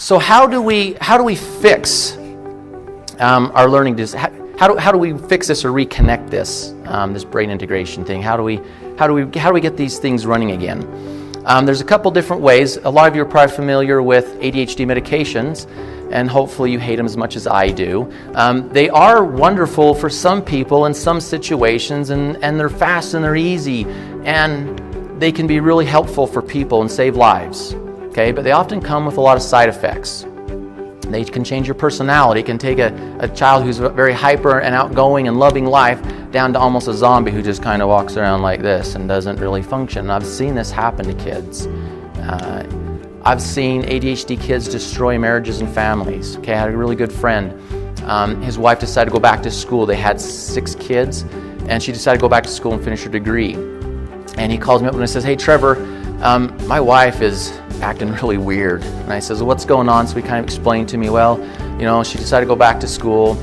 So how do we fix our learning? How do we fix this or reconnect this this brain integration thing? How do we get these things running again? There's a couple different ways. A lot of you are probably familiar with ADHD medications, and hopefully you hate them as much as I do. They are wonderful for some people in some situations, and they're fast and they're easy, and they can be really helpful for people and save lives. Okay, but they often come with a lot of side effects. They can change your personality. It can take a child who's very hyper and outgoing and loving life down to almost a zombie who just kind of walks around like this and doesn't really function. And I've seen this happen to kids. I've seen ADHD kids destroy marriages and families. Okay, I had a really good friend. His wife decided to go back to school. They had 6 kids, and she decided to go back to school and finish her degree. And he calls me up and he says, "Hey, Trevor, my wife is acting really weird." And I says, "Well, what's going on?" So he kind of explained to me, well, she decided to go back to school.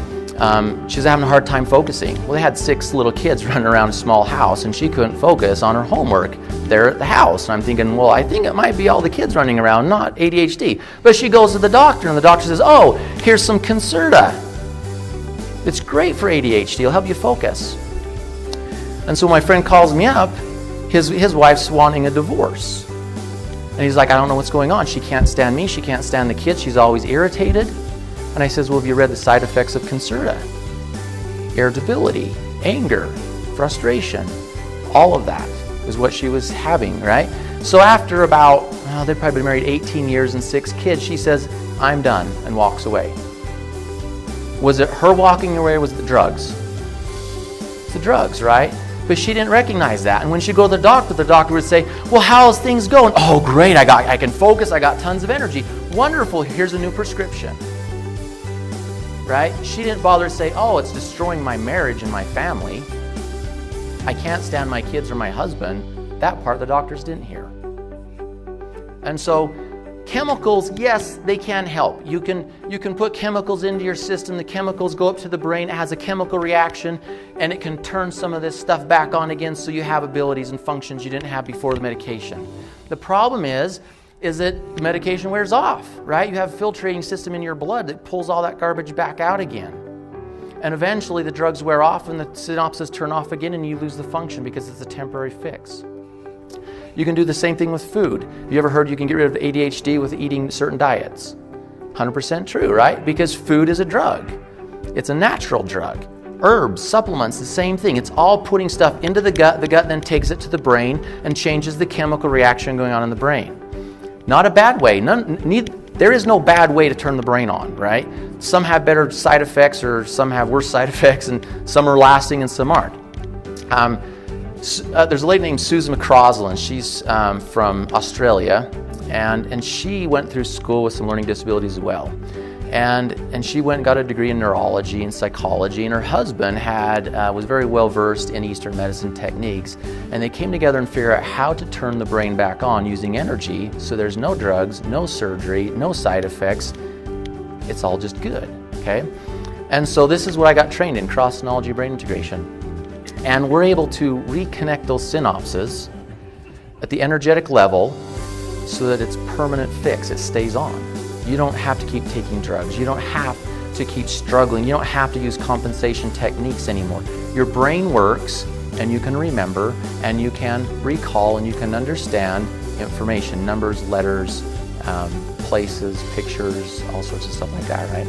She's having a hard time focusing. Well, they had 6 little kids running around a small house, and she couldn't focus on her homework there at the house. And I'm thinking, well, I think it might be all the kids running around, not ADHD. But she goes to the doctor, and the doctor says, "Oh, here's some Concerta. It's great for ADHD. It'll help you focus." And so my friend calls me up. His wife's wanting a divorce. And he's like, "I don't know what's going on. She can't stand me. She can't stand the kids. She's always irritated." And I says, "Well, have you read the side effects of Concerta? Irritability, anger, frustration, all of that is what she was having, right?" So after about, they've probably been married 18 years and 6 kids, she says, "I'm done," and walks away. Was it her walking away, or was it the drugs? It's the drugs, right? But she didn't recognize that. And when she go to the doctor would say, "Well, how's things going?" "Oh, great, I can focus, I got tons of energy." "Wonderful, here's a new prescription." Right? She didn't bother to say, "Oh, it's destroying my marriage and my family. I can't stand my kids or my husband." That part the doctors didn't hear. And so chemicals, yes, they can help. You can put chemicals into your system. The chemicals go up to the brain. It has a chemical reaction, and it can turn some of this stuff back on again, so you have abilities and functions you didn't have before the medication. The problem is that the medication wears off, right? You have a filtrating system in your blood that pulls all that garbage back out again. And eventually the drugs wear off and the synapses turn off again, and you lose the function because it's a temporary fix. You can do the same thing with food. Have you ever heard you can get rid of ADHD with eating certain diets? 100% true, right? Because food is a drug. It's a natural drug. Herbs, supplements, the same thing. It's all putting stuff into the gut. The gut then takes it to the brain and changes the chemical reaction going on in the brain. Not a bad way. There is no bad way to turn the brain on, right? Some have better side effects, or some have worse side effects, and some are lasting and some aren't. There's a lady named Susan McCausland. She's from Australia, and she went through school with some learning disabilities as well. And she went and got a degree in neurology and psychology, and her husband was very well versed in Eastern medicine techniques, and they came together and figured out how to turn the brain back on using energy, so there's no drugs, no surgery, no side effects. It's all just good, okay? And so this is what I got trained in, cross-technology brain integration. And we're able to reconnect those synapses at the energetic level so that it's permanent fix, it stays on. You don't have to keep taking drugs. You don't have to keep struggling. You don't have to use compensation techniques anymore. Your brain works, and you can remember, and you can recall, and you can understand information, numbers, letters, places, pictures, all sorts of stuff like that, right?